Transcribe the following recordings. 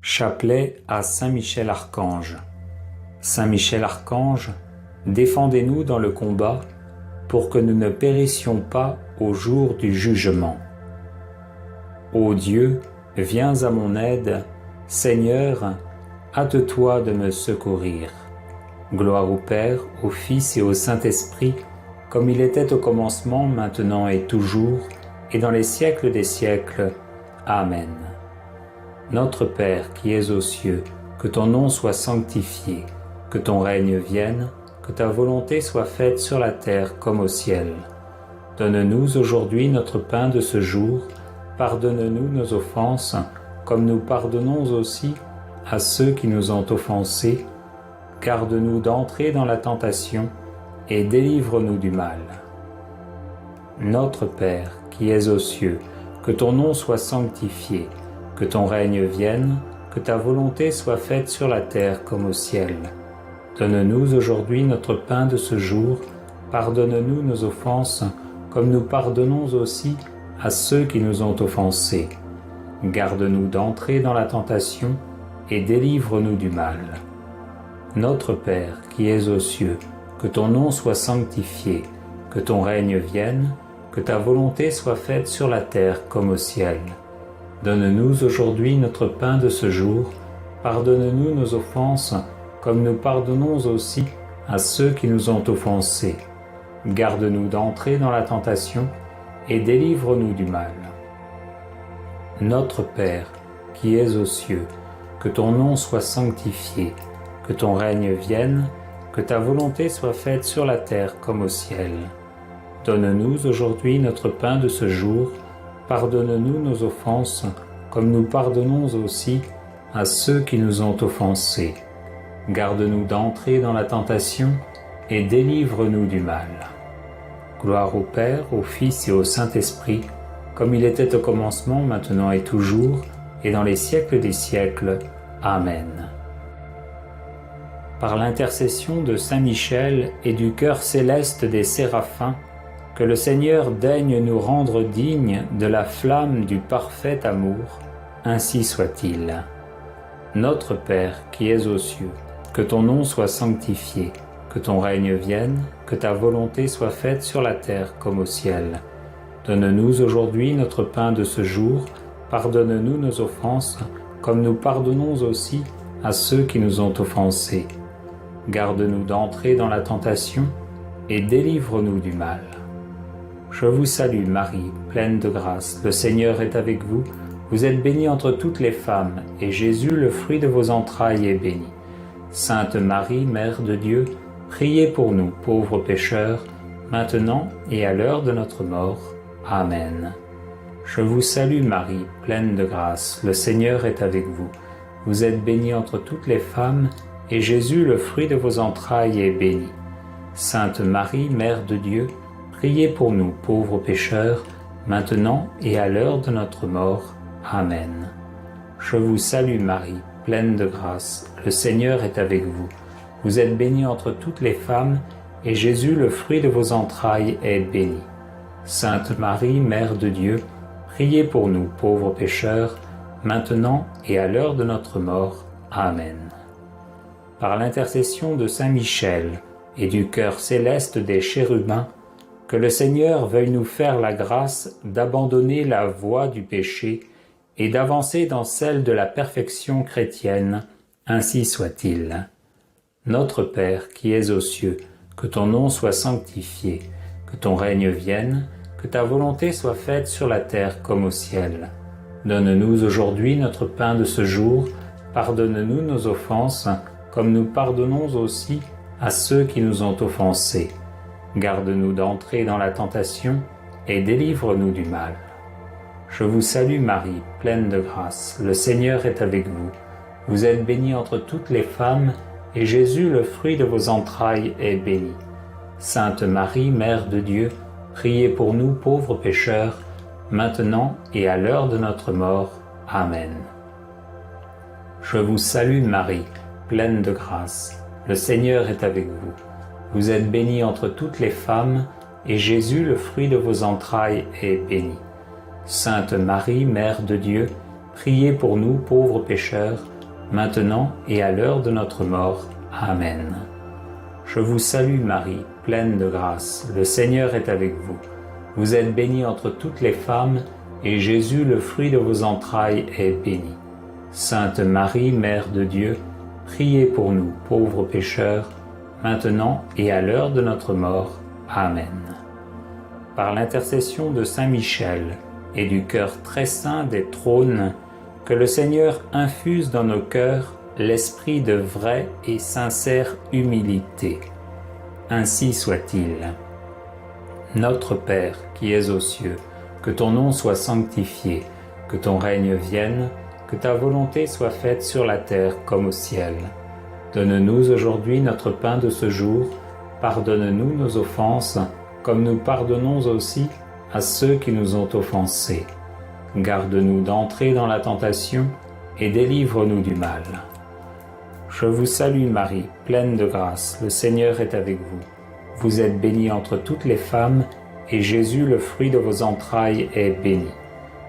Chapelet à Saint Michel Archange. Saint Michel Archange, défendez-nous dans le combat pour que nous ne périssions pas au jour du jugement. Ô Dieu, viens à mon aide, Seigneur, hâte-toi de me secourir. Gloire au Père, au Fils et au Saint-Esprit, comme il était au commencement, maintenant et toujours, et dans les siècles des siècles. Amen. Notre Père qui es aux cieux, que ton nom soit sanctifié, que ton règne vienne, que ta volonté soit faite sur la terre comme au ciel. Donne-nous aujourd'hui notre pain de ce jour, pardonne-nous nos offenses, comme nous pardonnons aussi à ceux qui nous ont offensés. Garde-nous d'entrer dans la tentation et délivre-nous du mal. Notre Père qui es aux cieux, que ton nom soit sanctifié, que ton règne vienne, que ta volonté soit faite sur la terre comme au ciel. Donne-nous aujourd'hui notre pain de ce jour, pardonne-nous nos offenses, comme nous pardonnons aussi à ceux qui nous ont offensés. Garde-nous d'entrer dans la tentation et délivre-nous du mal. Notre Père qui es aux cieux, que ton nom soit sanctifié, que ton règne vienne, que ta volonté soit faite sur la terre comme au ciel. Donne-nous aujourd'hui notre pain de ce jour, pardonne-nous nos offenses, comme nous pardonnons aussi à ceux qui nous ont offensés. Garde-nous d'entrer dans la tentation et délivre-nous du mal. Notre Père, qui es aux cieux, que ton nom soit sanctifié, que ton règne vienne, que ta volonté soit faite sur la terre comme au ciel. Donne-nous aujourd'hui notre pain de ce jour, pardonne-nous nos offenses, comme nous pardonnons aussi à ceux qui nous ont offensés. Garde-nous d'entrer dans la tentation et délivre-nous du mal. Gloire au Père, au Fils et au Saint-Esprit, comme il était au commencement, maintenant et toujours, et dans les siècles des siècles. Amen. Par l'intercession de Saint Michel et du cœur céleste des séraphins, que le Seigneur daigne nous rendre dignes de la flamme du parfait amour, ainsi soit-il. Notre Père qui es aux cieux, que ton nom soit sanctifié, que ton règne vienne, que ta volonté soit faite sur la terre comme au ciel. Donne-nous aujourd'hui notre pain de ce jour, pardonne-nous nos offenses, comme nous pardonnons aussi à ceux qui nous ont offensés. Garde-nous d'entrer dans la tentation et délivre-nous du mal. Je vous salue Marie, pleine de grâce, le Seigneur est avec vous. Vous êtes bénie entre toutes les femmes, et Jésus, le fruit de vos entrailles, est béni. Sainte Marie, Mère de Dieu, priez pour nous, pauvres pécheurs, maintenant et à l'heure de notre mort. Amen. Je vous salue Marie, pleine de grâce, le Seigneur est avec vous. Vous êtes bénie entre toutes les femmes, et Jésus, le fruit de vos entrailles, est béni. Sainte Marie, Mère de Dieu, priez pour nous, pauvres pécheurs, maintenant et à l'heure de notre mort. Amen. Je vous salue Marie, pleine de grâce, le Seigneur est avec vous. Vous êtes bénie entre toutes les femmes, et Jésus, le fruit de vos entrailles, est béni. Sainte Marie, Mère de Dieu, priez pour nous, pauvres pécheurs, maintenant et à l'heure de notre mort. Amen. Par l'intercession de Saint Michel et du cœur céleste des chérubins, que le Seigneur veuille nous faire la grâce d'abandonner la voie du péché et d'avancer dans celle de la perfection chrétienne, ainsi soit-il. Notre Père qui es aux cieux, que ton nom soit sanctifié, que ton règne vienne, que ta volonté soit faite sur la terre comme au ciel. Donne-nous aujourd'hui notre pain de ce jour, pardonne-nous nos offenses, comme nous pardonnons aussi à ceux qui nous ont offensés. Garde-nous d'entrer dans la tentation et délivre-nous du mal. Je vous salue Marie, pleine de grâce, le Seigneur est avec vous. Vous êtes bénie entre toutes les femmes, et Jésus, le fruit de vos entrailles, est béni. Sainte Marie, Mère de Dieu, priez pour nous pauvres pécheurs, maintenant et à l'heure de notre mort. Amen. Je vous salue Marie, pleine de grâce, le Seigneur est avec vous. Vous êtes bénie entre toutes les femmes, et Jésus, le fruit de vos entrailles, est béni. Sainte Marie, Mère de Dieu, priez pour nous pauvres pécheurs, maintenant et à l'heure de notre mort. Amen. Je vous salue Marie, pleine de grâce, le Seigneur est avec vous. Vous êtes bénie entre toutes les femmes, et Jésus, le fruit de vos entrailles, est béni. Sainte Marie, Mère de Dieu, priez pour nous, pauvres pécheurs, maintenant et à l'heure de notre mort. Amen. Par l'intercession de Saint Michel et du cœur très saint des trônes, que le Seigneur infuse dans nos cœurs l'esprit de vraie et sincère humilité. Ainsi soit-il. Notre Père qui es aux cieux, que ton nom soit sanctifié, que ton règne vienne, que ta volonté soit faite sur la terre comme au ciel. Donne-nous aujourd'hui notre pain de ce jour, pardonne-nous nos offenses, comme nous pardonnons aussi à ceux qui nous ont offensés. Garde-nous d'entrer dans la tentation et délivre-nous du mal. Je vous salue Marie, pleine de grâce, le Seigneur est avec vous. Vous êtes bénie entre toutes les femmes, et Jésus, le fruit de vos entrailles, est béni.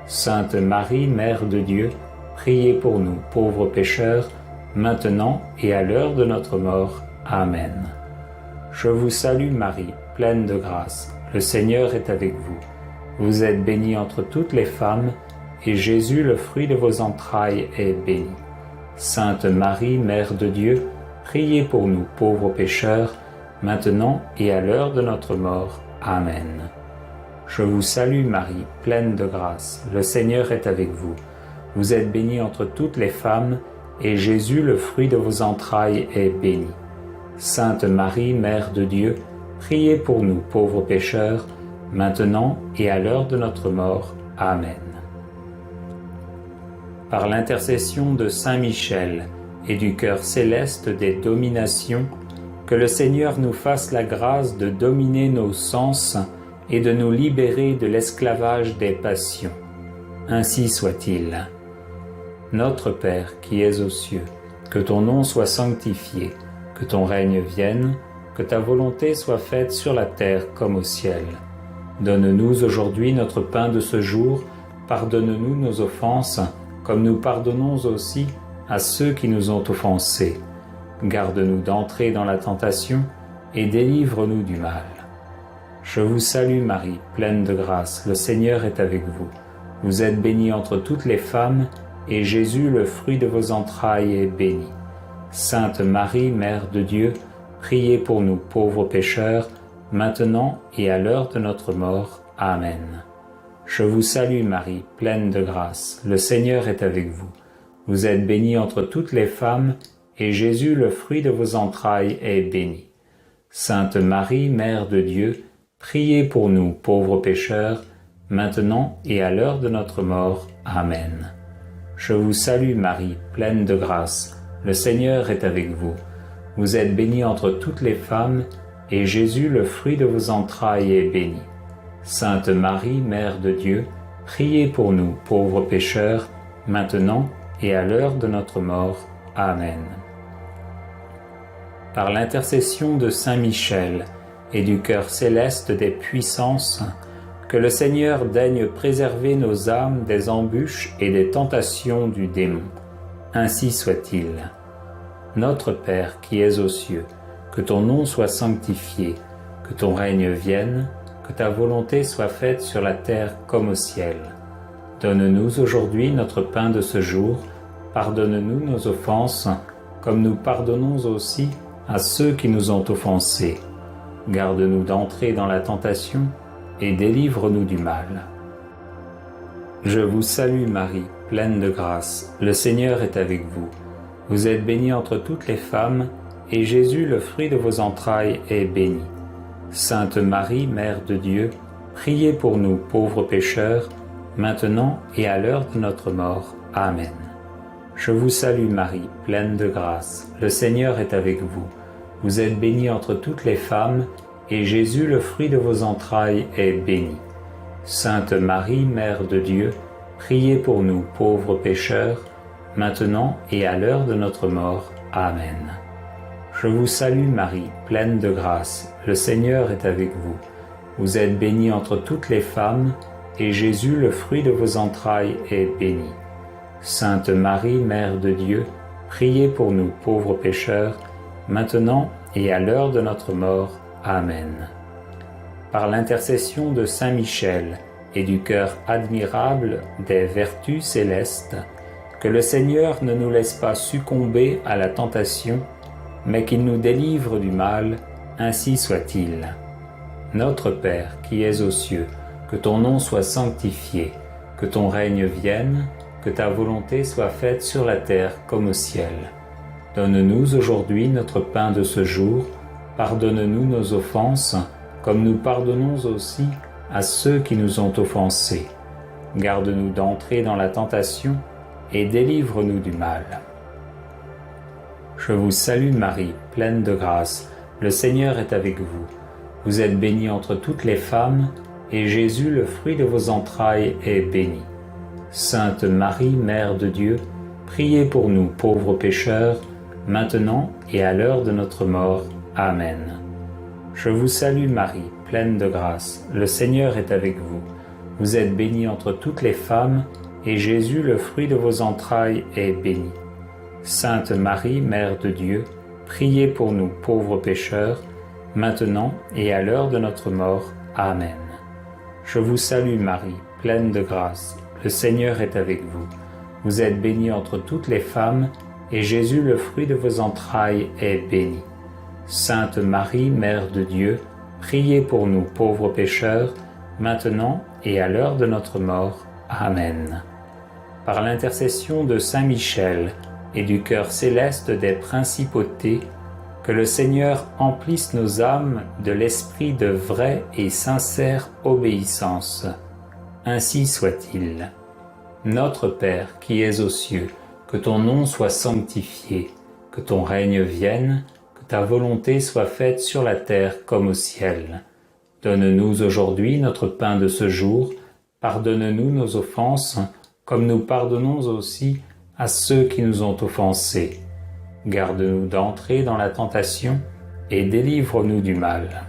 Sainte Marie, Mère de Dieu, priez pour nous, pauvres pécheurs, maintenant et à l'heure de notre mort. Amen. Je vous salue Marie, pleine de grâce, le Seigneur est avec vous. Vous êtes bénie entre toutes les femmes, et Jésus, le fruit de vos entrailles, est béni. Sainte Marie, Mère de Dieu, priez pour nous, pauvres pécheurs, maintenant et à l'heure de notre mort. Amen. Je vous salue Marie, pleine de grâce, le Seigneur est avec vous. Vous êtes bénie entre toutes les femmes, et Jésus, le fruit de vos entrailles, est béni. Sainte Marie, Mère de Dieu, priez pour nous, pauvres pécheurs, maintenant et à l'heure de notre mort. Amen. Par l'intercession de Saint Michel et du cœur céleste des dominations, que le Seigneur nous fasse la grâce de dominer nos sens et de nous libérer de l'esclavage des passions. Ainsi soit-il. Notre Père qui es aux cieux, que ton nom soit sanctifié, que ton règne vienne, que ta volonté soit faite sur la terre comme au ciel. Donne-nous aujourd'hui notre pain de ce jour, pardonne-nous nos offenses, comme nous pardonnons aussi à ceux qui nous ont offensés. Garde-nous d'entrer dans la tentation et délivre-nous du mal. Je vous salue Marie, pleine de grâce, le Seigneur est avec vous. Vous êtes bénie entre toutes les femmes, et Jésus, le fruit de vos entrailles, est béni. Sainte Marie, Mère de Dieu, priez pour nous pauvres pécheurs, maintenant et à l'heure de notre mort. Amen. Je vous salue Marie, pleine de grâce, le Seigneur est avec vous. Vous êtes bénie entre toutes les femmes, et Jésus, le fruit de vos entrailles, est béni. Sainte Marie, Mère de Dieu, priez pour nous pauvres pécheurs, maintenant et à l'heure de notre mort. Amen. Je vous salue Marie, pleine de grâce, le Seigneur est avec vous. Vous êtes bénie entre toutes les femmes, et Jésus, le fruit de vos entrailles, est béni. Sainte Marie, Mère de Dieu, priez pour nous pauvres pécheurs, maintenant et à l'heure de notre mort. Amen. Par l'intercession de Saint Michel et du cœur céleste des puissances, que le Seigneur daigne préserver nos âmes des embûches et des tentations du démon. Ainsi soit-il. Notre Père qui es aux cieux, que ton nom soit sanctifié, que ton règne vienne, que ta volonté soit faite sur la terre comme au ciel. Donne-nous aujourd'hui notre pain de ce jour, pardonne-nous nos offenses, comme nous pardonnons aussi à ceux qui nous ont offensés. Garde-nous d'entrer dans la tentation et délivre-nous du mal. Je vous salue Marie, pleine de grâce, le Seigneur est avec vous. Vous êtes bénie entre toutes les femmes, et Jésus, le fruit de vos entrailles, est béni. Sainte Marie, Mère de Dieu, priez pour nous pauvres pécheurs, maintenant et à l'heure de notre mort. Amen. Je vous salue Marie, pleine de grâce, le Seigneur est avec vous. Vous êtes bénie entre toutes les femmes, et Jésus, le fruit de vos entrailles, est béni. Sainte Marie, Mère de Dieu, priez pour nous pauvres pécheurs, maintenant et à l'heure de notre mort. Amen. Je vous salue Marie, pleine de grâce, le Seigneur est avec vous. Vous êtes bénie entre toutes les femmes, et Jésus, le fruit de vos entrailles, est béni. Sainte Marie, Mère de Dieu, priez pour nous pauvres pécheurs, maintenant et à l'heure de notre mort. Amen. Par l'intercession de Saint Michel et du cœur admirable des vertus célestes, que le Seigneur ne nous laisse pas succomber à la tentation, mais qu'il nous délivre du mal, ainsi soit-il. Notre Père qui es aux cieux, que ton nom soit sanctifié, que ton règne vienne, que ta volonté soit faite sur la terre comme au ciel. Donne-nous aujourd'hui notre pain de ce jour, pardonne-nous nos offenses, comme nous pardonnons aussi à ceux qui nous ont offensés. Garde-nous d'entrer dans la tentation et délivre-nous du mal. Je vous salue Marie, pleine de grâce, le Seigneur est avec vous. Vous êtes bénie entre toutes les femmes, et Jésus, le fruit de vos entrailles, est béni. Sainte Marie, Mère de Dieu, priez pour nous pauvres pécheurs, maintenant et à l'heure de notre mort. Amen. Je vous salue Marie, pleine de grâce, le Seigneur est avec vous. Vous êtes bénie entre toutes les femmes, et Jésus, le fruit de vos entrailles, est béni. Sainte Marie, Mère de Dieu, priez pour nous pauvres pécheurs, maintenant et à l'heure de notre mort. Amen. Je vous salue Marie, pleine de grâce, le Seigneur est avec vous. Vous êtes bénie entre toutes les femmes, et Jésus, le fruit de vos entrailles, est béni. Sainte Marie, Mère de Dieu, priez pour nous pauvres pécheurs, maintenant et à l'heure de notre mort. Amen. Par l'intercession de Saint Michel et du cœur céleste des principautés, que le Seigneur emplisse nos âmes de l'esprit de vraie et sincère obéissance. Ainsi soit-il. Notre Père qui es aux cieux, que ton nom soit sanctifié, que ton règne vienne, que ta volonté soit faite sur la terre comme au ciel. Donne-nous aujourd'hui notre pain de ce jour, pardonne-nous nos offenses, comme nous pardonnons aussi à ceux qui nous ont offensés. Garde-nous d'entrer dans la tentation et délivre-nous du mal.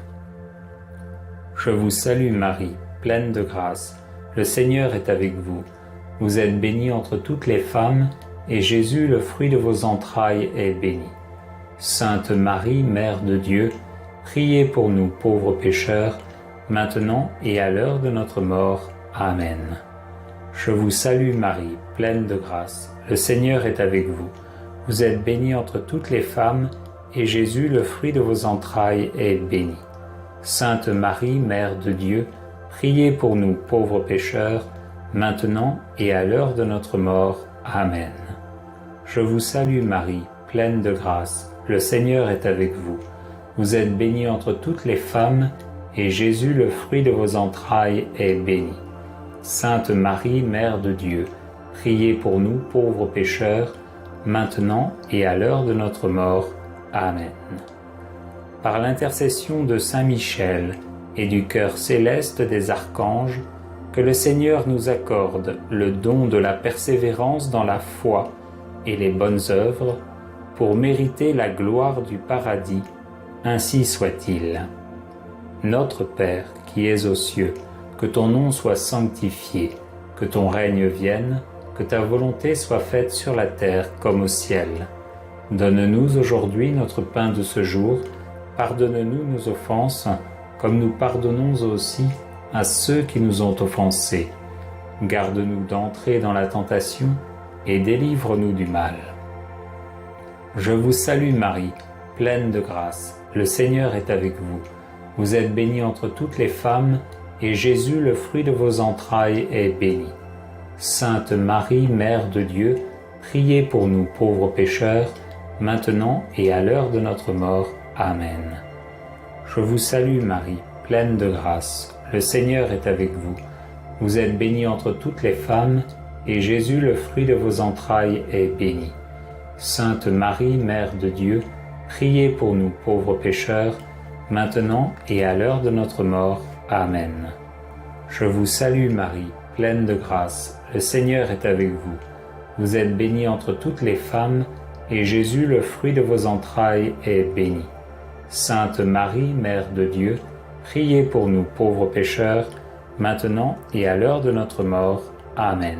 Je vous salue Marie, pleine de grâce, le Seigneur est avec vous. Vous êtes bénie entre toutes les femmes, et Jésus, le fruit de vos entrailles, est béni. Sainte Marie, Mère de Dieu, priez pour nous pauvres pécheurs, maintenant et à l'heure de notre mort. Amen. Je vous salue Marie, pleine de grâce, le Seigneur est avec vous. Vous êtes bénie entre toutes les femmes, et Jésus, le fruit de vos entrailles, est béni. Sainte Marie, Mère de Dieu, priez pour nous pauvres pécheurs, maintenant et à l'heure de notre mort. Amen. Je vous salue Marie, pleine de grâce, le Seigneur est avec vous. Vous êtes bénie entre toutes les femmes, et Jésus, le fruit de vos entrailles, est béni. Sainte Marie, Mère de Dieu, priez pour nous pauvres pécheurs, maintenant et à l'heure de notre mort. Amen. Par l'intercession de Saint Michel et du cœur céleste des archanges, que le Seigneur nous accorde le don de la persévérance dans la foi et les bonnes œuvres, pour mériter la gloire du paradis, ainsi soit-il. Notre Père qui es aux cieux, que ton nom soit sanctifié, que ton règne vienne, que ta volonté soit faite sur la terre comme au ciel. Donne-nous aujourd'hui notre pain de ce jour, pardonne-nous nos offenses, comme nous pardonnons aussi à ceux qui nous ont offensés. Garde-nous d'entrer dans la tentation et délivre-nous du mal. Je vous salue Marie, pleine de grâce, le Seigneur est avec vous. Vous êtes bénie entre toutes les femmes, et Jésus, le fruit de vos entrailles, est béni. Sainte Marie, Mère de Dieu, priez pour nous pauvres pécheurs, maintenant et à l'heure de notre mort. Amen. Je vous salue Marie, pleine de grâce, le Seigneur est avec vous. Vous êtes bénie entre toutes les femmes, et Jésus, le fruit de vos entrailles, est béni. Sainte Marie, Mère de Dieu, priez pour nous pauvres pécheurs, maintenant et à l'heure de notre mort. Amen. Je vous salue Marie, pleine de grâce, le Seigneur est avec vous. Vous êtes bénie entre toutes les femmes, et Jésus, le fruit de vos entrailles, est béni. Sainte Marie, Mère de Dieu, priez pour nous pauvres pécheurs, maintenant et à l'heure de notre mort. Amen.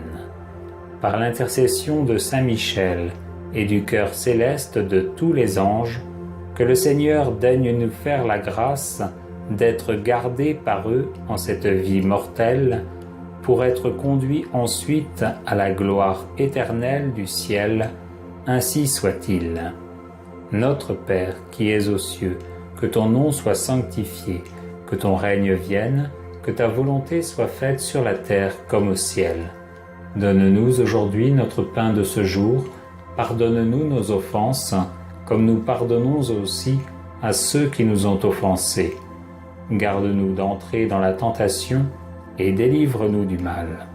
Par l'intercession de Saint Michel et du cœur céleste de tous les anges, que le Seigneur daigne nous faire la grâce d'être gardés par eux en cette vie mortelle, pour être conduits ensuite à la gloire éternelle du ciel, ainsi soit-il. Notre Père qui es aux cieux, que ton nom soit sanctifié, que ton règne vienne, que ta volonté soit faite sur la terre comme au ciel. Donne-nous aujourd'hui notre pain de ce jour, pardonne-nous nos offenses, comme nous pardonnons aussi à ceux qui nous ont offensés. Garde-nous d'entrer dans la tentation et délivre-nous du mal.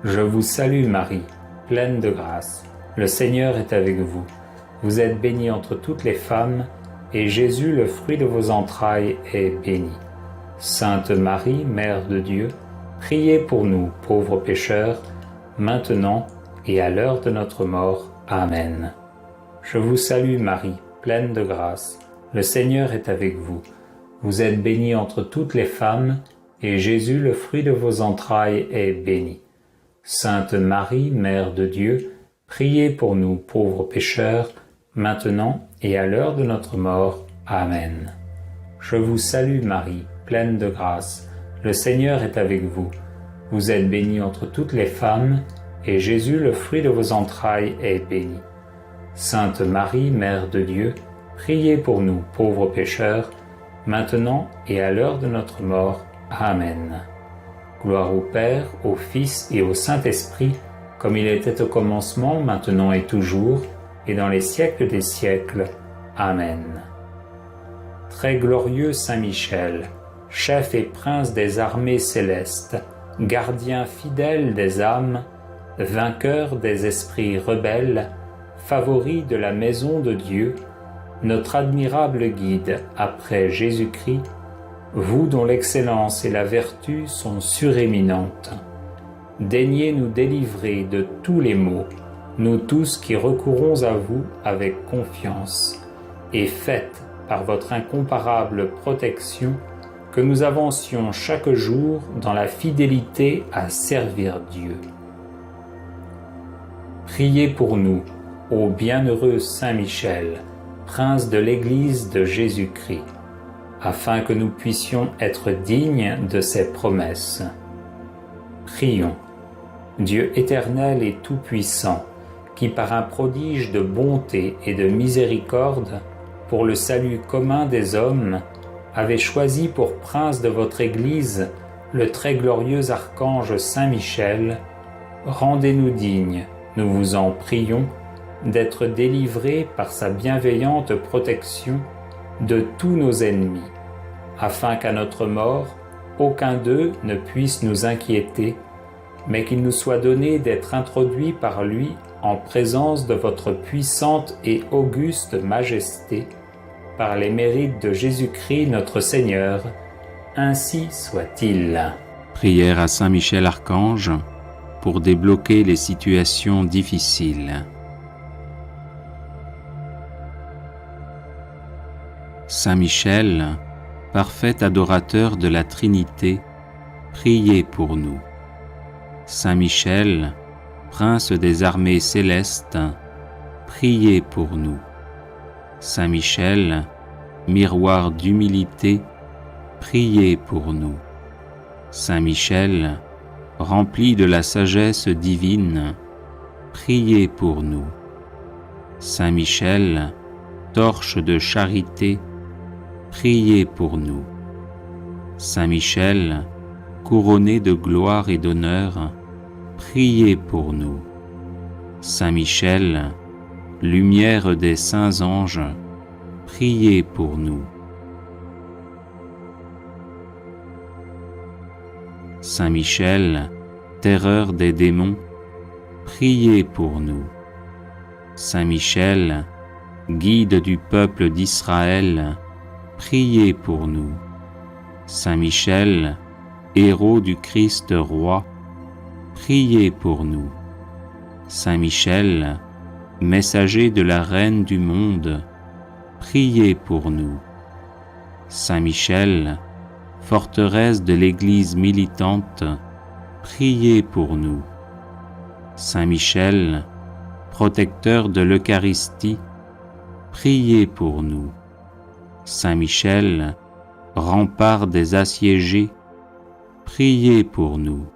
Je vous salue Marie, pleine de grâce. Le Seigneur est avec vous. Vous êtes bénie entre toutes les femmes, et Jésus, le fruit de vos entrailles, est béni. Sainte Marie, Mère de Dieu, priez pour nous, pauvres pécheurs, maintenant et à l'heure de notre mort. Amen. Je vous salue Marie, pleine de grâce. Le Seigneur est avec vous. Vous êtes bénie entre toutes les femmes, et Jésus, le fruit de vos entrailles, est béni. Sainte Marie, Mère de Dieu, priez pour nous, pauvres pécheurs, maintenant et à l'heure de notre mort. Amen. Je vous salue Marie, pleine de grâce. Le Seigneur est avec vous. Vous êtes bénie entre toutes les femmes, et Jésus, le fruit de vos entrailles, est béni. Sainte Marie, Mère de Dieu, priez pour nous, pauvres pécheurs, maintenant et à l'heure de notre mort. Amen. Gloire au Père, au Fils et au Saint-Esprit, comme il était au commencement, maintenant et toujours, et dans les siècles des siècles. Amen. Très glorieux Saint Michel, chef et prince des armées célestes, gardien fidèle des âmes, vainqueur des esprits rebelles, favori de la maison de Dieu, notre admirable guide après Jésus-Christ, vous dont l'excellence et la vertu sont suréminentes, daignez nous délivrer de tous les maux, nous tous qui recourons à vous avec confiance, et faites, par votre incomparable protection, que nous avancions chaque jour dans la fidélité à servir Dieu. Priez pour nous, ô bienheureux Saint Michel, prince de l'Église de Jésus-Christ, afin que nous puissions être dignes de ses promesses. Prions. Dieu éternel et tout-puissant, qui par un prodige de bonté et de miséricorde, pour le salut commun des hommes, avez choisi pour prince de votre Église le très glorieux archange Saint Michel, rendez-nous dignes, nous vous en prions, d'être délivrés par sa bienveillante protection de tous nos ennemis, afin qu'à notre mort, aucun d'eux ne puisse nous inquiéter, mais qu'il nous soit donné d'être introduits par lui en présence de votre puissante et auguste majesté, par les mérites de Jésus-Christ notre Seigneur, ainsi soit-il. Prière à Saint Michel Archange pour débloquer les situations difficiles. Saint Michel, parfait adorateur de la Trinité, priez pour nous. Saint Michel, prince des armées célestes, priez pour nous. Saint Michel, miroir d'humilité, priez pour nous. Saint Michel, rempli de la sagesse divine, priez pour nous. Saint Michel, torche de charité, priez pour nous. Saint Michel, couronné de gloire et d'honneur, priez pour nous. Saint Michel, lumière des saints anges, priez pour nous. Saint Michel, terreur des démons, priez pour nous. Saint Michel, guide du peuple d'Israël, priez pour nous. Saint Michel, héros du Christ roi, priez pour nous. Saint Michel, messager de la Reine du monde, priez pour nous. Saint Michel, forteresse de l'Église militante, priez pour nous. Saint Michel, protecteur de l'Eucharistie, priez pour nous. Saint Michel, rempart des assiégés, priez pour nous.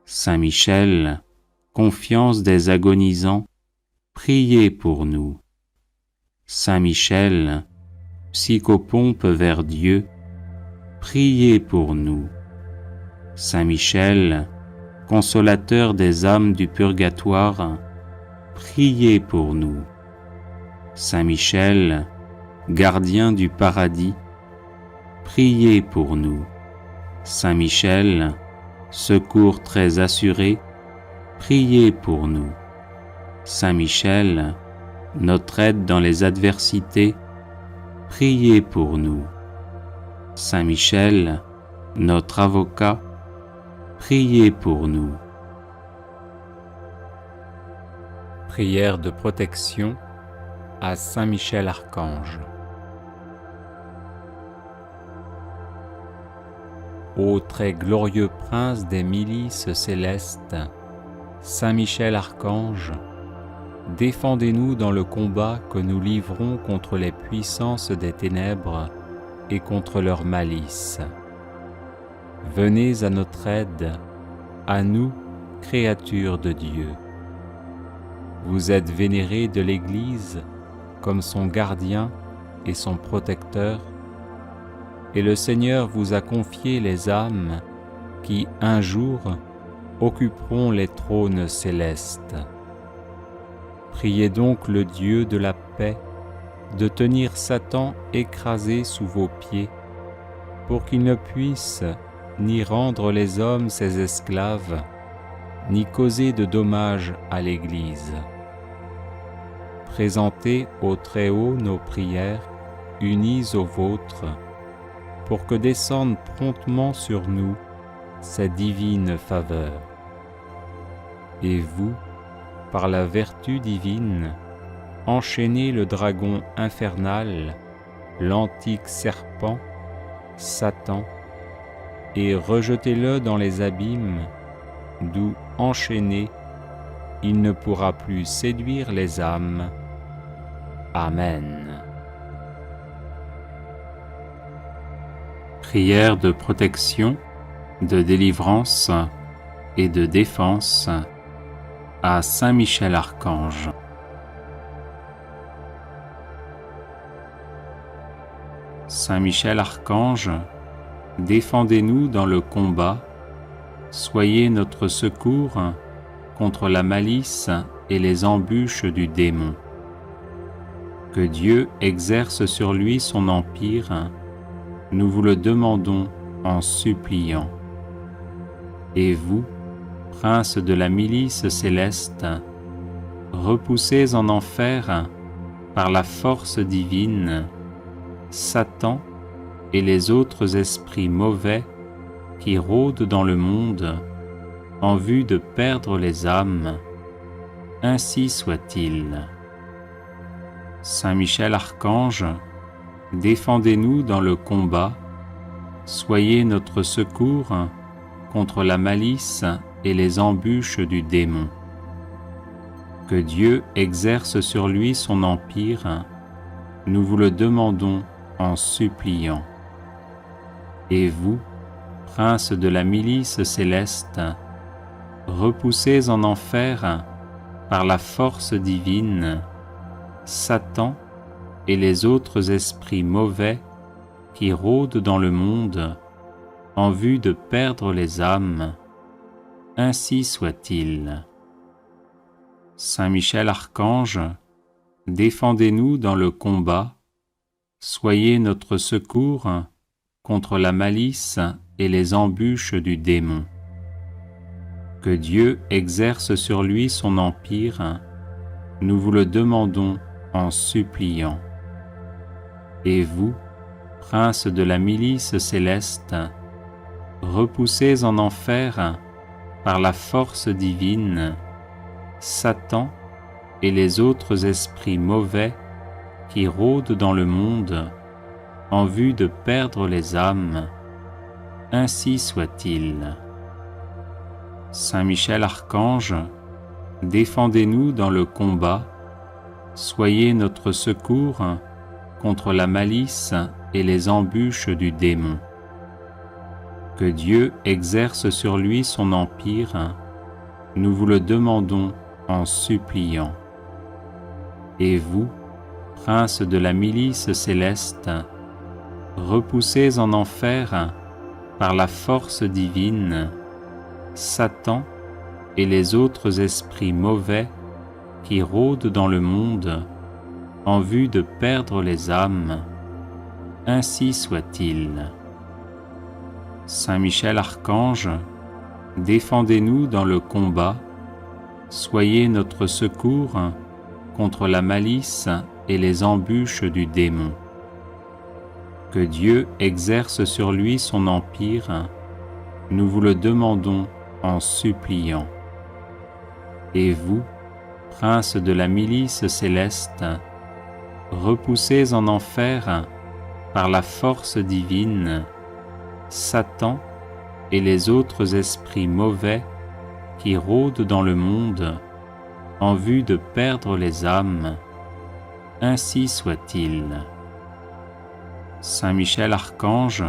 Saint Michel, confiance des agonisants, priez pour nous. Saint Michel, psychopompe vers Dieu, priez pour nous. Saint Michel, consolateur des âmes du purgatoire, priez pour nous. Saint Michel, gardien du paradis, priez pour nous. Saint Michel, secours très assuré, priez pour nous. Saint Michel, notre aide dans les adversités, priez pour nous. Saint Michel, notre avocat, priez pour nous. Prière de protection à Saint Michel Archange. Ô très glorieux prince des milices célestes, Saint Michel Archange, défendez-nous dans le combat que nous livrons contre les puissances des ténèbres et contre leur malice. Venez à notre aide, à nous, créatures de Dieu. Vous êtes vénérés de l'Église comme son gardien et son protecteur, et le Seigneur vous a confié les âmes qui, un jour, occuperont les trônes célestes. Priez donc le Dieu de la paix de tenir Satan écrasé sous vos pieds, pour qu'il ne puisse ni rendre les hommes ses esclaves, ni causer de dommages à l'Église. Présentez au Très-Haut nos prières, unies aux vôtres, pour que descende promptement sur nous sa divine faveur. Et vous, par la vertu divine, enchaînez le dragon infernal, l'antique serpent, Satan, et rejetez-le dans les abîmes, d'où, enchaîné, il ne pourra plus séduire les âmes. Amen. Prière de protection, de délivrance et de défense à Saint Michel Archange. Saint Michel Archange, défendez-nous dans le combat, soyez notre secours contre la malice et les embûches du démon. Que Dieu exerce sur lui son empire, nous vous le demandons en suppliant. Et vous, prince de la milice céleste, repoussez en enfer, par la force divine, Satan et les autres esprits mauvais qui rôdent dans le monde en vue de perdre les âmes. Ainsi soit-il. Saint Michel Archange, défendez-nous dans le combat, soyez notre secours contre la malice et les embûches du démon. Que Dieu exerce sur lui son empire, nous vous le demandons en suppliant. Et vous, prince de la milice céleste, repoussez en enfer, par la force divine, Satan et les autres esprits mauvais qui rôdent dans le monde en vue de perdre les âmes. Ainsi soit-il. Saint Michel Archange, défendez-nous dans le combat, soyez notre secours contre la malice et les embûches du démon. Que Dieu exerce sur lui son empire, nous vous le demandons en suppliant. Et vous, prince de la milice céleste, repoussez en enfer, par la force divine, Satan et les autres esprits mauvais qui rôdent dans le monde en vue de perdre les âmes. Ainsi soit-il. Saint Michel Archange, défendez-nous dans le combat, soyez notre secours contre la malice et les embûches du démon. Que Dieu exerce sur lui son empire, nous vous le demandons en suppliant. Et vous, prince de la milice céleste, repoussez en enfer par la force divine Satan et les autres esprits mauvais qui rôdent dans le monde en vue de perdre les âmes. Ainsi soit-il. Saint Michel Archange, défendez-nous dans le combat, soyez notre secours contre la malice et les embûches du démon. Que Dieu exerce sur lui son empire, nous vous le demandons en suppliant. Et vous, prince de la milice céleste, repoussez en enfer par la force divine Satan et les autres esprits mauvais qui rôdent dans le monde en vue de perdre les âmes. Ainsi soit-il. Saint Michel Archange,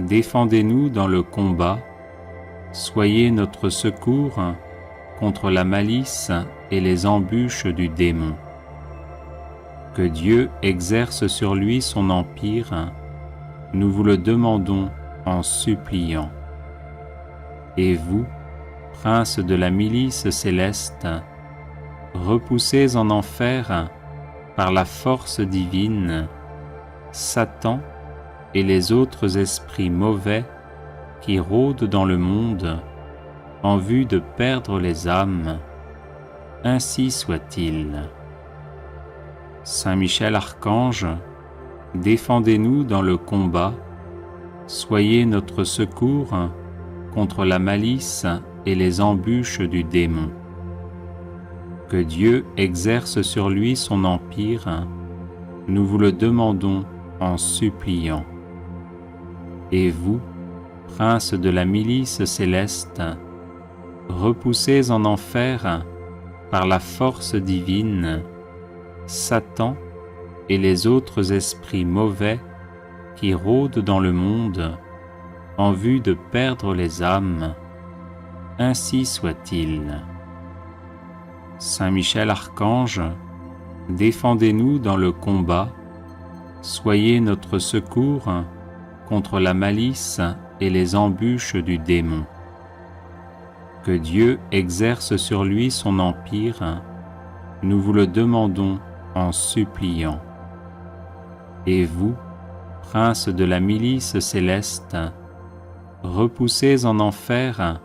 défendez-nous dans le combat, soyez notre secours contre la malice et les embûches du démon. Que Dieu exerce sur lui son empire, nous vous le demandons en suppliant. Et vous, prince de la milice céleste, repoussez en enfer par la force divine Satan et les autres esprits mauvais qui rôdent dans le monde en vue de perdre les âmes. Ainsi soit-il. Saint Michel Archange, défendez-nous dans le combat, soyez notre secours contre la malice et les embûches du démon. Que Dieu exerce sur lui son empire, nous vous le demandons en suppliant. Et vous, prince de la milice céleste, repoussez en enfer par la force divine Satan et les autres esprits mauvais qui rôdent dans le monde en vue de perdre les âmes. Ainsi soit-il. Saint Michel Archange, défendez-nous dans le combat, soyez notre secours contre la malice et les embûches du démon. Que Dieu exerce sur lui son empire, nous vous le demandons en suppliant. Et vous, prince de la milice céleste, repoussez en enfer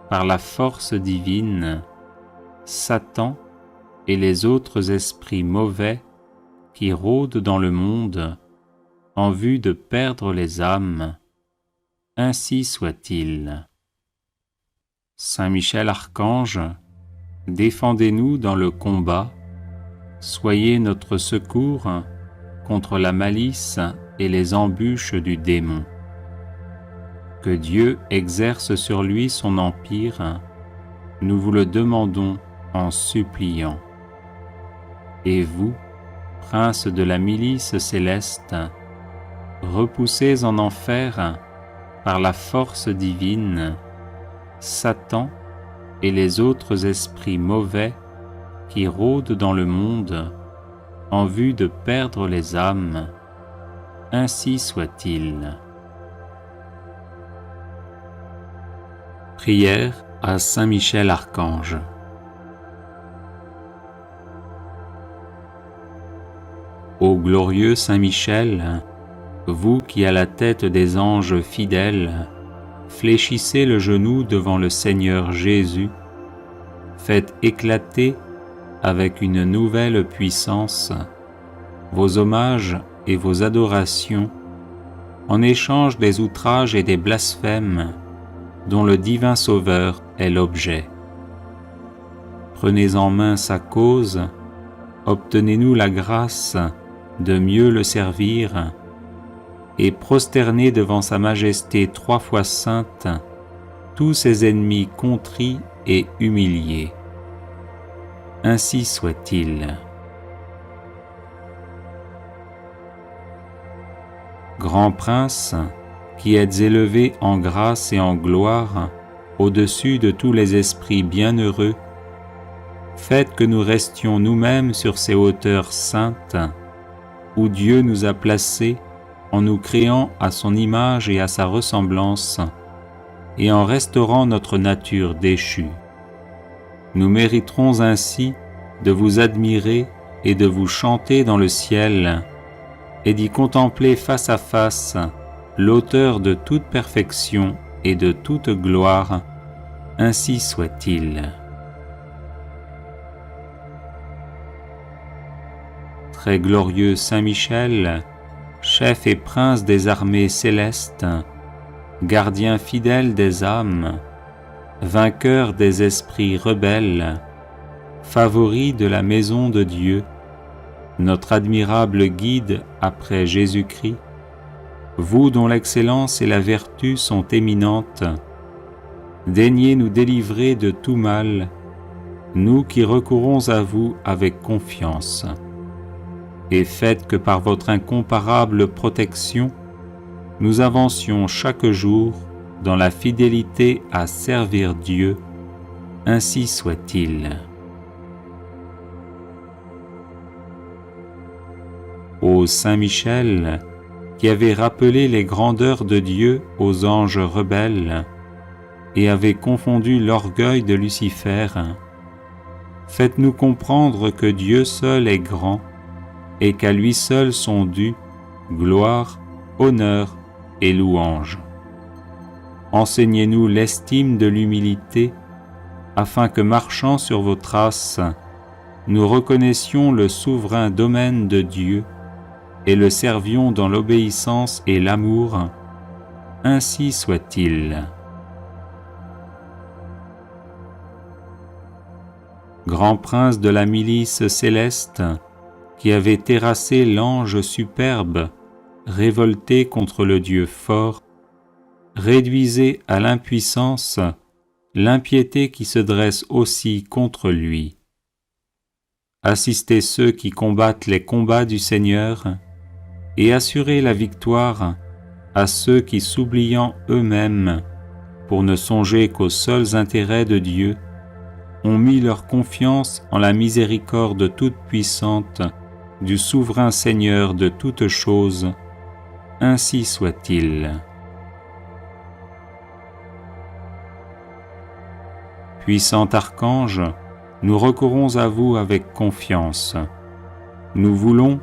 par la force divine Satan et les autres esprits mauvais qui rôdent dans le monde en vue de perdre les âmes. Ainsi soit-il. Saint Michel Archange, défendez-nous dans le combat, soyez notre secours contre la malice et les embûches du démon. Que Dieu exerce sur lui son empire, nous vous le demandons en suppliant. Et vous, prince de la milice céleste, repoussez en enfer par la force divine Satan et les autres esprits mauvais qui rôdent dans le monde en vue de perdre les âmes. Ainsi soit-il. Prière à Saint Michel Archange. Ô glorieux Saint Michel, vous qui à la tête des anges fidèles fléchissez le genou devant le Seigneur Jésus, faites éclater avec une nouvelle puissance vos hommages et vos adorations en échange des outrages et des blasphèmes dont le divin Sauveur est l'objet. Prenez en main sa cause, obtenez-nous la grâce de mieux le servir, et prosternés devant sa majesté 3 fois sainte, tous ses ennemis contrits et humiliés. Ainsi soit-il. Grand Prince, qui êtes élevé en grâce et en gloire au-dessus de tous les esprits bienheureux, faites que nous restions nous-mêmes sur ces hauteurs saintes où Dieu nous a placés en nous créant à son image et à sa ressemblance et en restaurant notre nature déchue. Nous mériterons ainsi de vous admirer et de vous chanter dans le ciel et d'y contempler face à face l'auteur de toute perfection et de toute gloire. Ainsi soit-il. Très glorieux Saint Michel, chef et prince des armées célestes, gardien fidèle des âmes, vainqueur des esprits rebelles, favori de la maison de Dieu, notre admirable guide après Jésus-Christ, vous dont l'excellence et la vertu sont éminentes, daignez nous délivrer de tout mal, nous qui recourons à vous avec confiance. Et faites que par votre incomparable protection, nous avancions chaque jour dans la fidélité à servir Dieu. Ainsi soit-il. Ô Saint Michel, qui avez rappelé les grandeurs de Dieu aux anges rebelles et avez confondu l'orgueil de Lucifer, faites-nous comprendre que Dieu seul est grand et qu'à lui seul sont dus gloire, honneur et louange. Enseignez-nous l'estime de l'humilité, afin que, marchant sur vos traces, nous reconnaissions le souverain domaine de Dieu et le servions dans l'obéissance et l'amour. Ainsi soit-il. Grand prince de la milice céleste, qui avait terrassé l'ange superbe, révolté contre le Dieu fort, réduisez à l'impuissance l'impiété qui se dresse aussi contre lui. Assistez ceux qui combattent les combats du Seigneur et assurez la victoire à ceux qui, s'oubliant eux-mêmes, pour ne songer qu'aux seuls intérêts de Dieu, ont mis leur confiance en la miséricorde toute puissante du souverain Seigneur de toutes choses. Ainsi soit-il. Puissant archange, nous recourons à vous avec confiance. Nous voulons,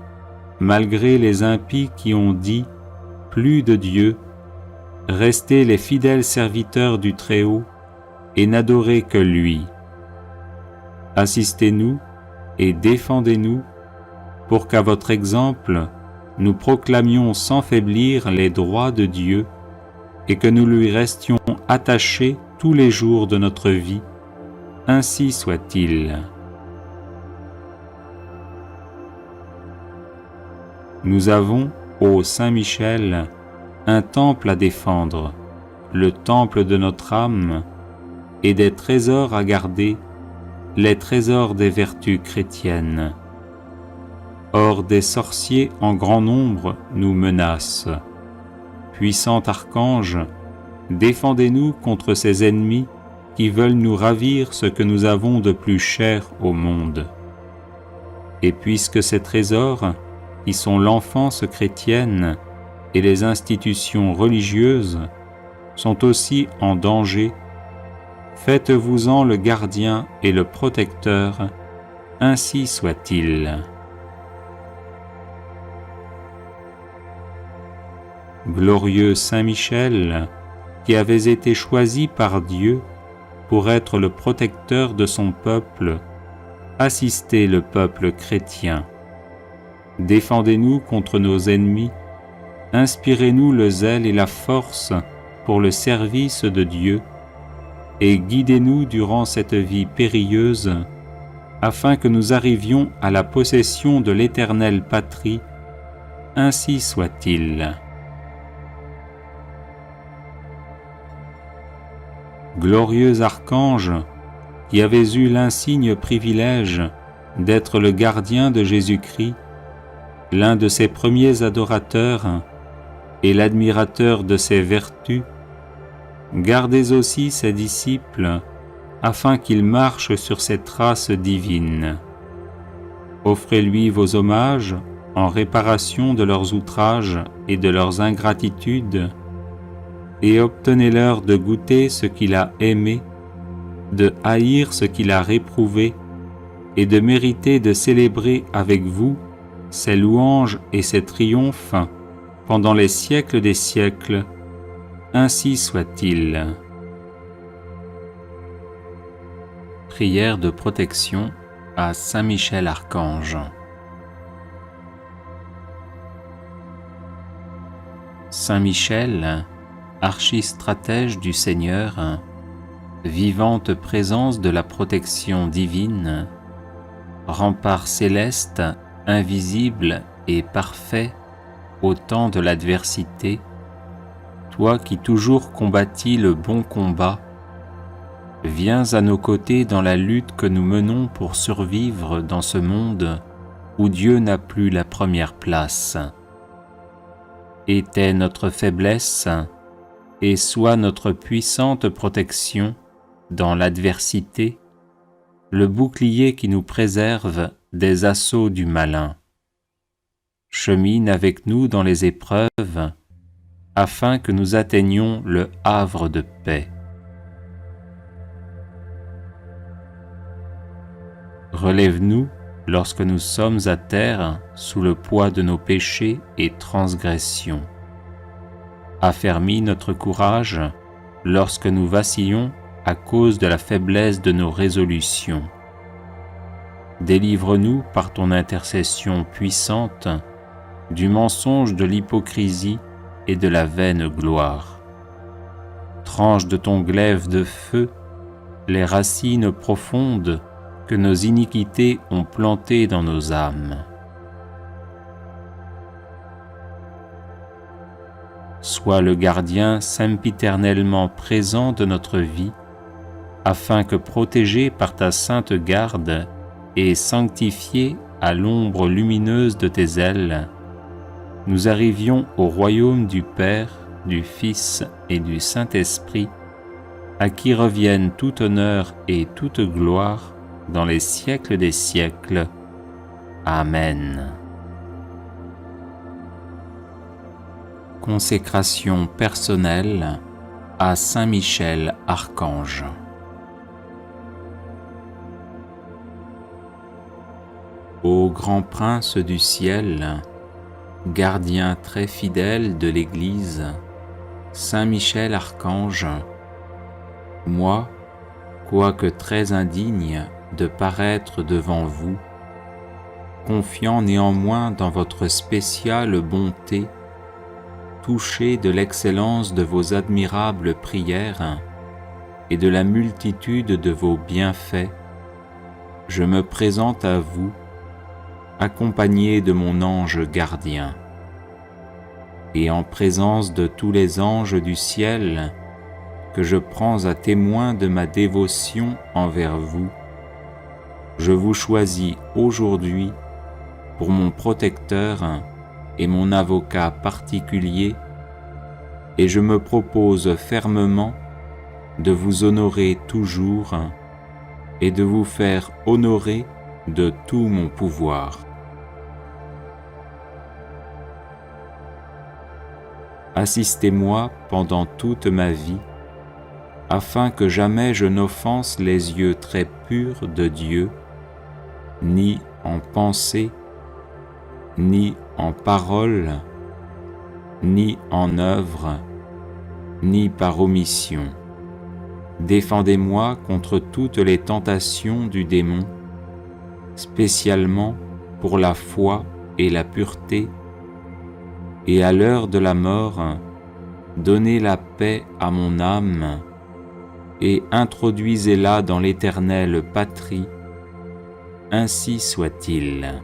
malgré les impies qui ont dit « plus de Dieu », rester les fidèles serviteurs du Très-Haut et n'adorer que lui. Assistez-nous et défendez-nous pour qu'à votre exemple, nous proclamions sans faiblir les droits de Dieu et que nous lui restions attachés tous les jours de notre vie. Ainsi soit-il. Nous avons, ô Saint Michel, un temple à défendre, le temple de notre âme, et des trésors à garder, les trésors des vertus chrétiennes. Or des sorciers en grand nombre nous menacent. Puissant archange, défendez-nous contre ces ennemis qui veulent nous ravir ce que nous avons de plus cher au monde. Et puisque ces trésors, qui sont l'enfance chrétienne et les institutions religieuses, sont aussi en danger, faites-vous-en le gardien et le protecteur, ainsi soit-il. Glorieux Saint Michel, qui avez été choisi par Dieu pour être le protecteur de son peuple, assistez le peuple chrétien. Défendez-nous contre nos ennemis, inspirez-nous le zèle et la force pour le service de Dieu, et guidez-nous durant cette vie périlleuse, afin que nous arrivions à la possession de l'éternelle patrie. Ainsi soit-il. glorieux archange, qui avez eu l'insigne privilège d'être le gardien de Jésus-Christ, l'un de ses premiers adorateurs et l'admirateur de ses vertus, gardez aussi ses disciples afin qu'ils marchent sur ses traces divines. Offrez-lui vos hommages en réparation de leurs outrages et de leurs ingratitudes, et obtenez-leur de goûter ce qu'il a aimé, de haïr ce qu'il a réprouvé, et de mériter de célébrer avec vous ses louanges et ses triomphes pendant les siècles des siècles. Ainsi soit-il. Prière de protection à Saint Michel Archange. Saint Michel, archistratège du Seigneur, vivante présence de la protection divine, rempart céleste, invisible et parfait au temps de l'adversité, toi qui toujours combattis le bon combat, viens à nos côtés dans la lutte que nous menons pour survivre dans ce monde où Dieu n'a plus la première place. Était notre faiblesse et sois notre puissante protection dans l'adversité, le bouclier qui nous préserve des assauts du malin. Chemine avec nous dans les épreuves, afin que nous atteignions le havre de paix. Relève-nous lorsque nous sommes à terre sous le poids de nos péchés et transgressions. Affermis notre courage lorsque nous vacillons à cause de la faiblesse de nos résolutions. Délivre-nous par ton intercession puissante du mensonge de l'hypocrisie et de la vaine gloire. Tranche de ton glaive de feu les racines profondes que nos iniquités ont plantées dans nos âmes. Sois le gardien sempiternellement présent de notre vie, afin que, protégés par ta sainte garde et sanctifiés à l'ombre lumineuse de tes ailes, nous arrivions au royaume du Père, du Fils et du Saint-Esprit, à qui reviennent tout honneur et toute gloire dans les siècles des siècles. Amen. Consécration personnelle à Saint Michel Archange. Ô grand prince du ciel, gardien très fidèle de l'Église, Saint Michel Archange, moi, quoique très indigne de paraître devant vous, confiant néanmoins dans votre spéciale bonté, touché de l'excellence de vos admirables prières et de la multitude de vos bienfaits, je me présente à vous, accompagné de mon ange gardien. Et en présence de tous les anges du ciel, que je prends à témoin de ma dévotion envers vous, je vous choisis aujourd'hui pour mon protecteur et mon avocat particulier, et je me propose fermement de vous honorer toujours et de vous faire honorer de tout mon pouvoir. Assistez-moi pendant toute ma vie, afin que jamais je n'offense les yeux très purs de Dieu, ni en pensée, ni en parole, ni en œuvre, ni par omission. Défendez-moi contre toutes les tentations du démon, spécialement pour la foi et la pureté, et à l'heure de la mort, donnez la paix à mon âme et introduisez-la dans l'éternelle patrie. Ainsi soit-il.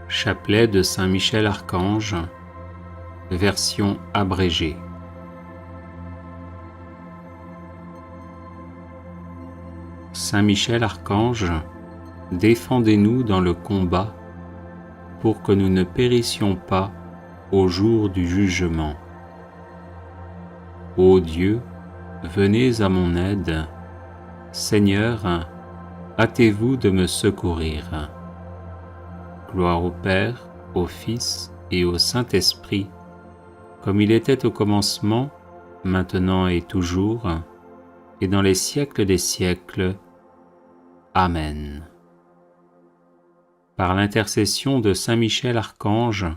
Chapelet de Saint Michel Archange, version abrégée. Saint Michel Archange, défendez-nous dans le combat, pour que nous ne périssions pas au jour du jugement. Ô Dieu, venez à mon aide. Seigneur, hâtez-vous de me secourir. Gloire au Père, au Fils et au Saint-Esprit, comme il était au commencement, maintenant et toujours, et dans les siècles des siècles. Amen. Par l'intercession de Saint Michel Archange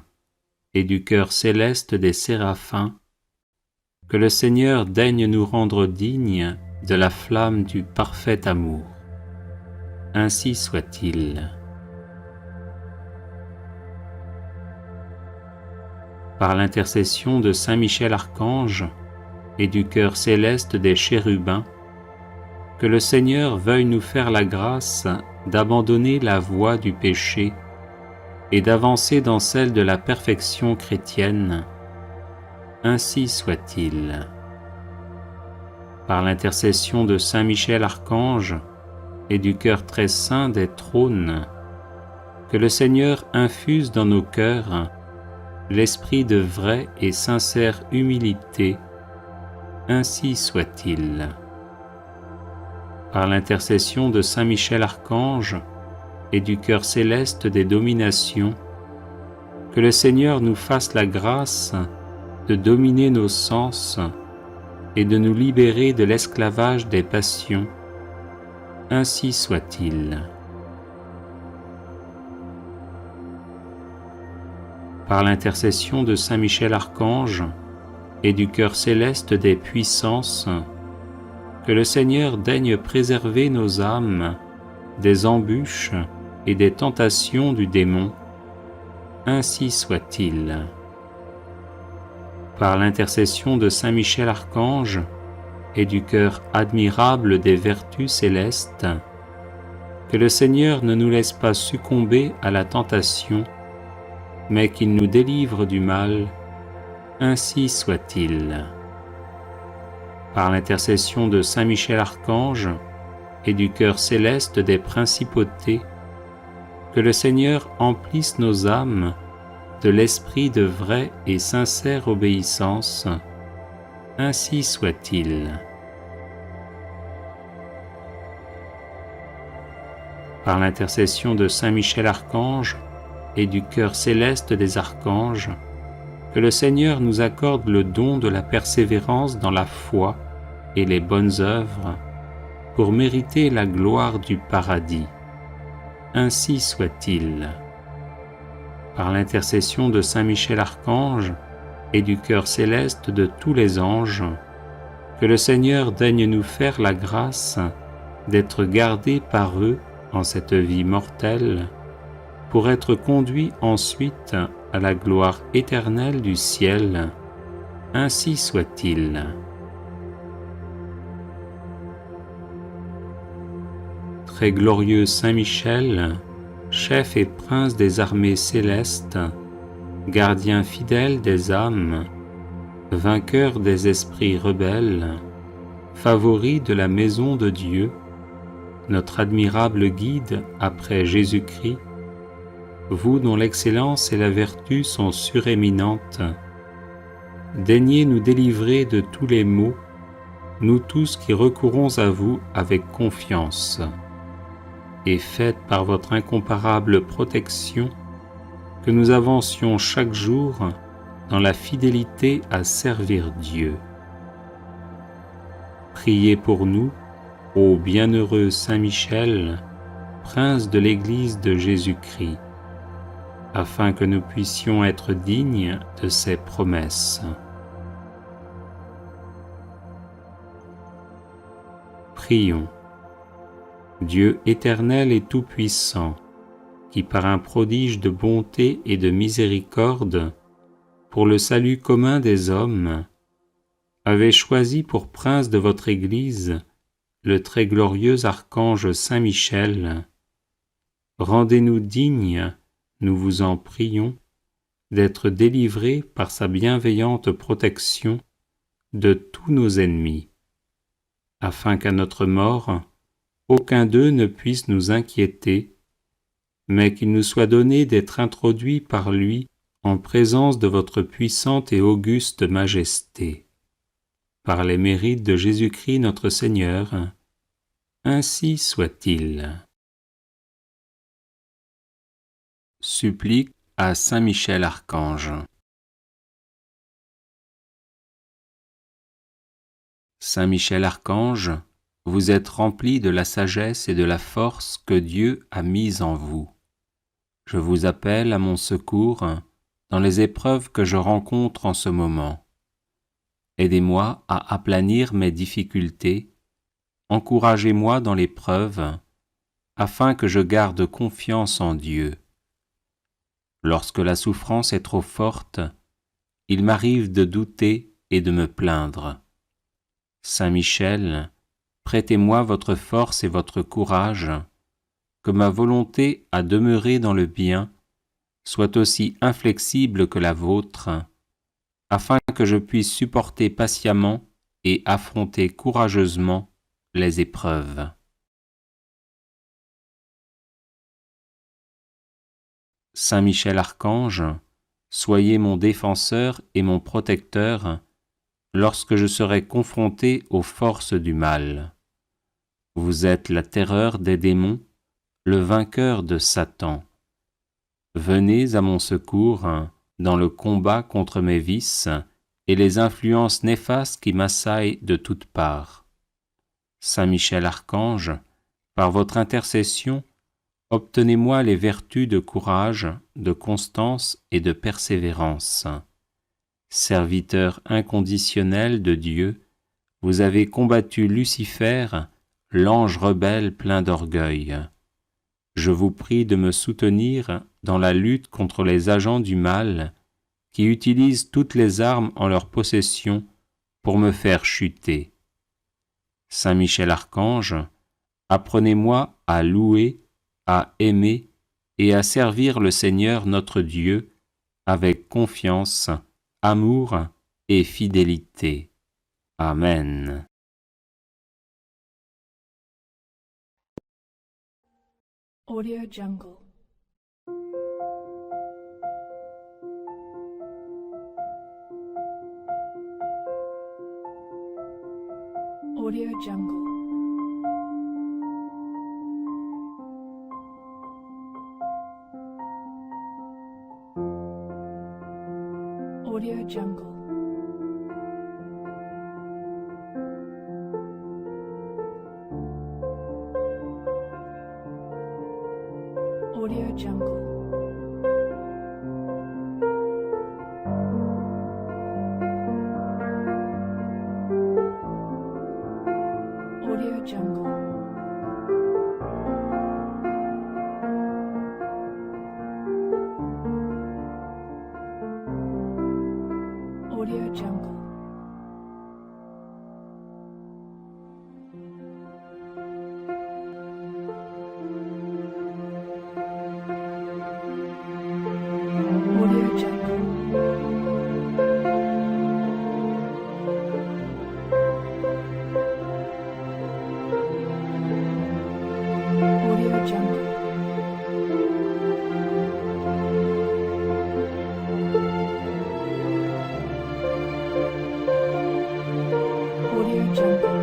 et du chœur céleste des séraphins, que le Seigneur daigne nous rendre dignes de la flamme du parfait amour. Ainsi soit-il. Par l'intercession de Saint Michel Archange et du chœur céleste des chérubins, que le Seigneur veuille nous faire la grâce d'abandonner la voie du péché et d'avancer dans celle de la perfection chrétienne. Ainsi soit-il. Par l'intercession de Saint Michel Archange et du cœur très saint des trônes, que le Seigneur infuse dans nos cœurs l'esprit de vraie et sincère humilité. Ainsi soit-il. Par l'intercession de Saint Michel Archange et du cœur céleste des dominations, que le Seigneur nous fasse la grâce de dominer nos sens et de nous libérer de l'esclavage des passions. Ainsi soit-il. Par l'intercession de Saint Michel Archange et du cœur céleste des puissances, que le Seigneur daigne préserver nos âmes des embûches et des tentations du démon. Ainsi soit-il. Par l'intercession de Saint Michel Archange et du cœur admirable des vertus célestes, que le Seigneur ne nous laisse pas succomber à la tentation, mais qu'il nous délivre du mal. Ainsi soit-il. Par l'intercession de Saint Michel Archange et du cœur céleste des principautés, que le Seigneur emplisse nos âmes de l'esprit de vraie et sincère obéissance. Ainsi soit-il. Par l'intercession de Saint Michel Archange et du cœur céleste des archanges, que le Seigneur nous accorde le don de la persévérance dans la foi et les bonnes œuvres, pour mériter la gloire du paradis. Ainsi soit-il. Par l'intercession de Saint Michel Archange et du cœur céleste de tous les anges, que le Seigneur daigne nous faire la grâce d'être gardés par eux en cette vie mortelle, pour être conduits ensuite à la gloire éternelle du ciel. Ainsi soit-il. Très glorieux Saint Michel, chef et prince des armées célestes, gardien fidèle des âmes, vainqueur des esprits rebelles, favori de la maison de Dieu, notre admirable guide après Jésus-Christ, vous dont l'excellence et la vertu sont suréminentes, daignez nous délivrer de tous les maux, nous tous qui recourons à vous avec confiance, et faites par votre incomparable protection que nous avancions chaque jour dans la fidélité à servir Dieu. Priez pour nous, ô bienheureux Saint Michel, prince de l'Église de Jésus-Christ, afin que nous puissions être dignes de ses promesses. Prions. Dieu éternel et tout-puissant, qui par un prodige de bonté et de miséricorde, pour le salut commun des hommes, avez choisi pour prince de votre Église le très glorieux archange Saint Michel, rendez-nous dignes, nous vous en prions, d'être délivrés par sa bienveillante protection de tous nos ennemis, afin qu'à notre mort, aucun d'eux ne puisse nous inquiéter, mais qu'il nous soit donné d'être introduits par lui en présence de votre puissante et auguste majesté. Par les mérites de Jésus-Christ notre Seigneur, ainsi soit-il. Supplique à Saint Michel Archange. Saint Michel Archange, vous êtes rempli de la sagesse et de la force que Dieu a mise en vous. Je vous appelle à mon secours dans les épreuves que je rencontre en ce moment. Aidez-moi à aplanir mes difficultés, encouragez-moi dans l'épreuve, afin que je garde confiance en Dieu. Lorsque la souffrance est trop forte, il m'arrive de douter et de me plaindre. Saint Michel, prêtez-moi votre force et votre courage, que ma volonté à demeurer dans le bien soit aussi inflexible que la vôtre, afin que je puisse supporter patiemment et affronter courageusement les épreuves. Saint Michel Archange, soyez mon défenseur et mon protecteur lorsque je serai confronté aux forces du mal. Vous êtes la terreur des démons, le vainqueur de Satan. Venez à mon secours dans le combat contre mes vices et les influences néfastes qui m'assaillent de toutes parts. Saint Michel Archange, par votre intercession, obtenez-moi les vertus de courage, de constance et de persévérance. Serviteur inconditionnel de Dieu, vous avez combattu Lucifer, l'ange rebelle plein d'orgueil. Je vous prie de me soutenir dans la lutte contre les agents du mal qui utilisent toutes les armes en leur possession pour me faire chuter. Saint Michel Archange, apprenez-moi à louer, à aimer et à servir le Seigneur notre Dieu avec confiance, amour et fidélité. Amen. Audio Jungle. Audio Jungle. Audio Jungle. Audio Jungle. Audio Jungle. Audio Jungle. Audio Jungle. Audio Jungle. Audio Jungle. Audio Jungle. Audio Jungle.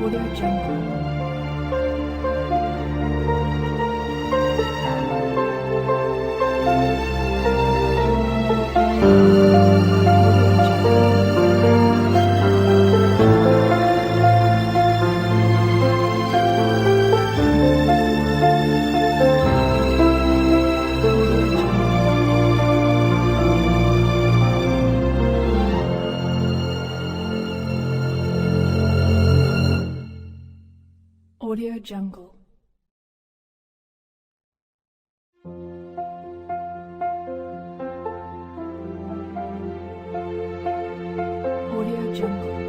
Audio Jungle. Audio Jungle. Audio Jungle.